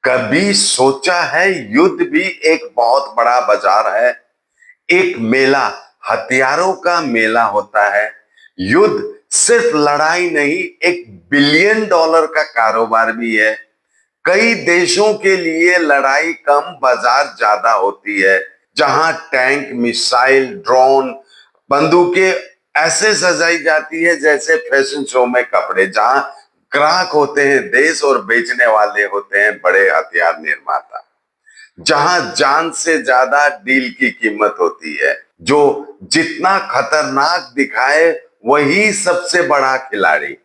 कभी सोचा है युद्ध भी एक बहुत बड़ा बाजार है। एक मेला, हथियारों का मेला होता है। युद्ध सिर्फ लड़ाई नहीं, एक बिलियन डॉलर का कारोबार भी है। कई देशों के लिए लड़ाई कम, बाजार ज्यादा होती है। जहां टैंक, मिसाइल, ड्रोन, बंदूकें ऐसे सजाई जाती है जैसे फैशन शो में कपड़े। जहां ग्राहक होते हैं देश और बेचने वाले होते हैं बड़े हथियार निर्माता। जहां जान से ज्यादा डील की कीमत होती है। जो जितना खतरनाक दिखाए वही सबसे बड़ा खिलाड़ी।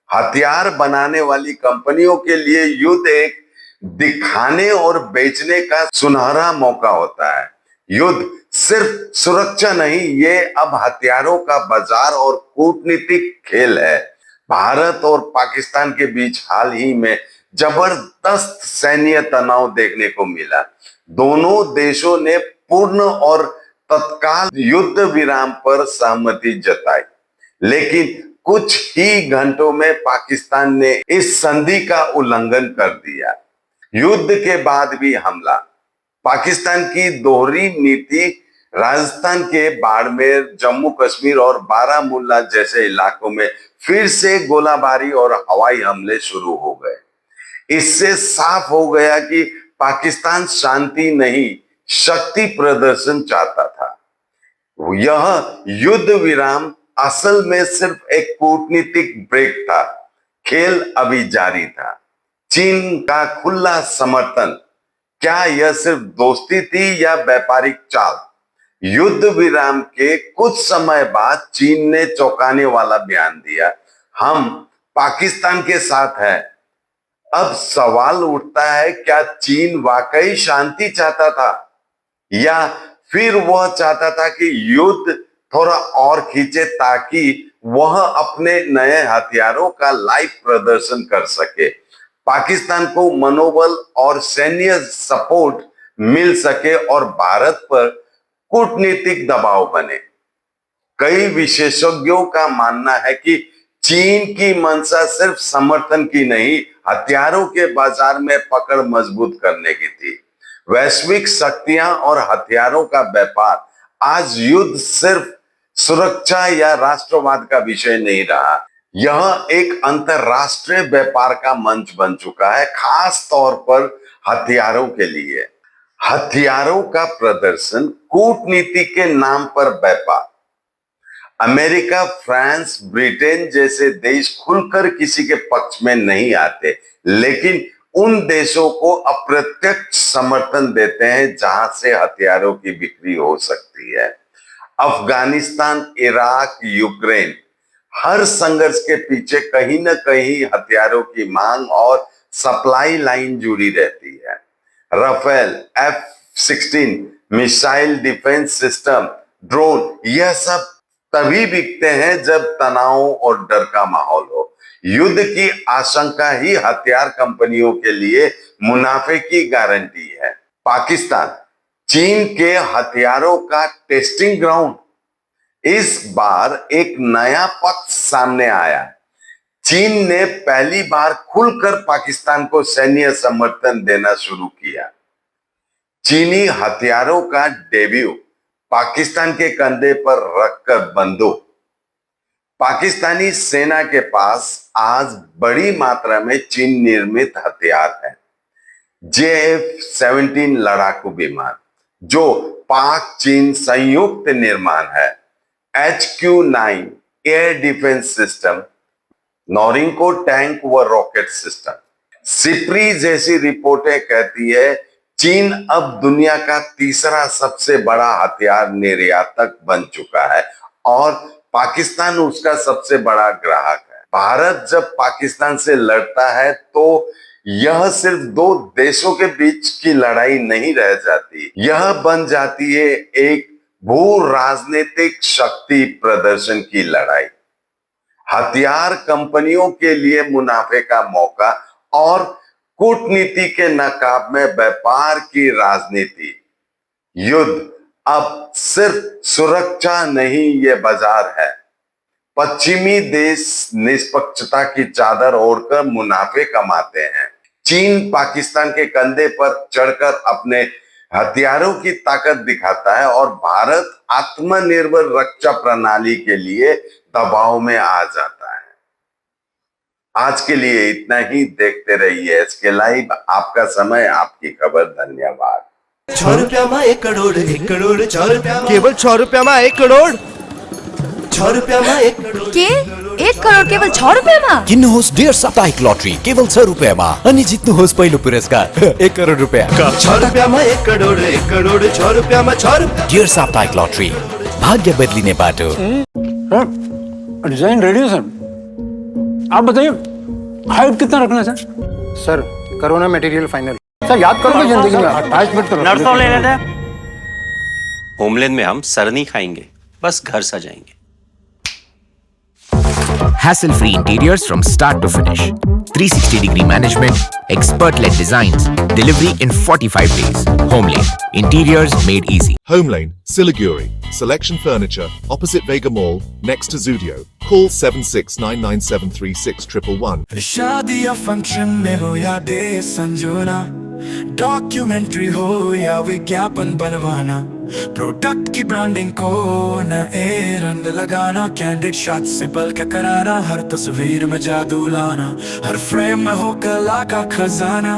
हथियार बनाने वाली कंपनियों के लिए युद्ध एक दिखाने और बेचने का सुनहरा मौका होता है। युद्ध सिर्फ सुरक्षा नहीं, ये अब हथियारों का बाजार और कूटनीतिक खेल है। भारत और पाकिस्तान के बीच हाल ही में जबरदस्त सैन्य तनाव देखने को मिला। दोनों देशों ने पूर्ण और तत्काल युद्ध विराम पर सहमति जताई, लेकिन कुछ ही घंटों में पाकिस्तान ने इस संधि का उल्लंघन कर दिया। युद्ध के बाद भी हमला। पाकिस्तान की दोहरी नीति। राजस्थान के बाड़मेर, जम्मू कश्मीर और बारामूला जैसे इलाकों में फिर से गोलाबारी और हवाई हमले शुरू हो गए। इससे साफ हो गया कि पाकिस्तान शांति नहीं, शक्ति प्रदर्शन चाहता था। यह युद्ध विराम असल में सिर्फ एक कूटनीतिक ब्रेक था। खेल अभी जारी था। चीन का खुला समर्थन। क्या यह सिर्फ दोस्ती थी या व्यापारिक चाल? युद्ध विराम के कुछ समय बाद चीन ने चौंकाने वाला बयान दिया, हम पाकिस्तान के साथ हैं। अब सवाल उठता है, क्या चीन वाकई शांति चाहता था या फिर वह चाहता था कि युद्ध थोड़ा और खींचे ताकि वह अपने नए हथियारों का लाइव प्रदर्शन कर सके, पाकिस्तान को मनोबल और सैन्य सपोर्ट मिल सके और भारत पर कूटनीतिक दबाव बने। कई विशेषज्ञों का मानना है कि चीन की मंशा सिर्फ समर्थन की नहीं, हथियारों के बाजार में पकड़ मजबूत करने की थी। वैश्विक शक्तियां और हथियारों का व्यापार। आज युद्ध सिर्फ सुरक्षा या राष्ट्रवाद का विषय नहीं रहा, यह एक अंतरराष्ट्रीय व्यापार का मंच बन चुका है, खास तौर पर हथियारों के लिए। हथियारों का प्रदर्शन, कूटनीति के नाम पर व्यापार। अमेरिका, फ्रांस, ब्रिटेन जैसे देश खुलकर किसी के पक्ष में नहीं आते, लेकिन उन देशों को अप्रत्यक्ष समर्थन देते हैं जहां से हथियारों की बिक्री हो सकती है। अफगानिस्तान, इराक, यूक्रेन, हर संघर्ष के पीछे कहीं न कहीं हथियारों की मांग और सप्लाई लाइन जुड़ी रहती है। Rafale, F-16 missile defence system, drone, यह सब तभी बिकते हैं जब तनाव और डर का माहौल हो। युद्ध की आशंका ही हथियार कंपनियों के लिए मुनाफे की गारंटी है। पाकिस्तान, चीन के हथियारों का टेस्टिंग ग्राउंड। इस बार एक नया पक्ष सामने आया। चीन ने पहली बार खुलकर पाकिस्तान को सैन्य समर्थन देना शुरू किया। चीनी हथियारों का डेब्यू, पाकिस्तान के कंधे पर रखकर बंदूक। पाकिस्तानी सेना के पास आज बड़ी मात्रा में चीन निर्मित हथियार है। JF-17 लड़ाकू विमान, जो पाक चीन संयुक्त निर्माण है। HQ-9 air defence system, Norinco tank व रॉकेट सिस्टम। सिप्री जैसी रिपोर्टें कहती है चीन अब दुनिया का तीसरा सबसे बड़ा हथियार निर्यातक बन चुका है और पाकिस्तान उसका सबसे बड़ा ग्राहक है। भारत जब पाकिस्तान से लड़ता है तो यह सिर्फ दो देशों के बीच की लड़ाई नहीं रह जाती, यह बन जाती है एक भू राजनीतिक शक्ति प्रदर्शन की लड़ाई। हथियार कंपनियों के लिए मुनाफे का मौका और कूटनीति के नकाब में व्यापार की राजनीति। युद्ध अब सिर्फ सुरक्षा नहीं, ये बाजार है। पश्चिमी देश निष्पक्षता की चादर ओढ़कर मुनाफे कमाते हैं। चीन पाकिस्तान के कंधे पर चढ़कर अपने हथियारों की ताकत दिखाता है और भारत आत्मनिर्भर रक्षा प्रणाली के लिए दबाव में आ जाता है। आज के लिए इतना ही। देखते रहिए SK लाइव, आपका समय आपकी खबर। धन्यवाद। 6 रुपयाમાં 1 કરોડ 1 કરોડ 6 रुपयाમાં केवल 6 रुपयाમાં 1 करोड़ 6 रुपयाમાં 1 કરોડ के 1 करोड केवल 6 रुपयामा किन्नुहोस् डेढ साप्ताहिक लटरी केवल 6 रुपैयाँमा अनि जित्नुहोस् पहिलो पुरस्कार 1 करोड रुपैयाँ। 6 रुपयाમાં 1 કરોડ 1 કરોડ 6 रुपयाમાં 6 रुपया। डेढ साप्ताहिक लटरी, भाग्य बदलिने बाटो। डिजाइन रेडी है सर, आप बताइए हाइट कितना रखना है sir? Sir corona material final. Sir याद करोगे जिंदगी में 28 मिनट तो नर्सों ले लेते हैं। होमलैंड में हम सर नहीं खाएंगे, बस घर सजाएंगे। Hassle-free interiors from start to finish. 360-degree management, expert-led designs, delivery in 45 days. Homelane, interiors made easy. Homelane, Siliguri. Selection Furniture, opposite Vega Mall, next to Zudio. Call 7699736111. शादी या फंक्शन में हो या डे संजोना, डॉक्यूमेंट्री हो या विज्ञापन बनवाना, product की ब्रांडिंग को नए रंग लगाना, कैंडिड शॉट से बल्कि कराना, हर तस्वीर में जादू लाना, हर फ्रेम में हो कला का खजाना,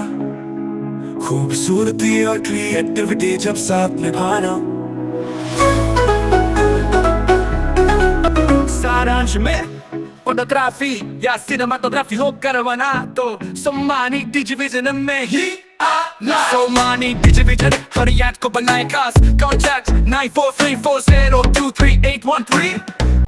खूबसूरती और क्रिएटिविटी जब साथ निभाना। सारांश में फोटोग्राफी या सिनेमाटोग्राफी हो करवाना तो सोमानी डिजिविजन में ही आना। सोमानी डिजिविजन फरियाद को बनाए खास। Contact 9434023813।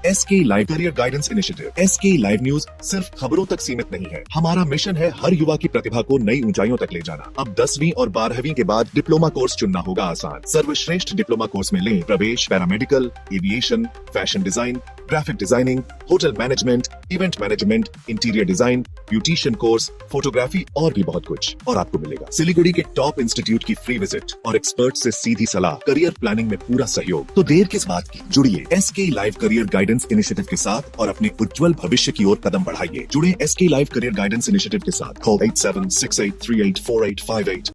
SK live career guidance initiative. SK live news सिर्फ खबरों तक सीमित नहीं है। हमारा मिशन है हर युवा की प्रतिभा को नई ऊंचाइयों तक ले जाना। अब 10वीं और 12वीं के बाद डिप्लोमा कोर्स चुनना होगा आसान। सर्वश्रेष्ठ डिप्लोमा कोर्स में लें प्रवेश paramedical, aviation, fashion design, graphic designing, hotel management, event management, interior design, beautician course, photography और भी बहुत कुछ। और आपको मिलेगा सिलीगुड़ी के टॉप इंस्टीट्यूट की फ्री विजिट और एक्सपर्ट से सीधी सलाह, करियर प्लानिंग में पूरा सहयोग। तो देर किस बात की, जुड़िए SK live career guidance initiative के साथ और अपने उज्जवल भविष्य की ओर कदम बढ़ाइए। जुड़े SK live career guidance initiative के साथ। Call 8768384858।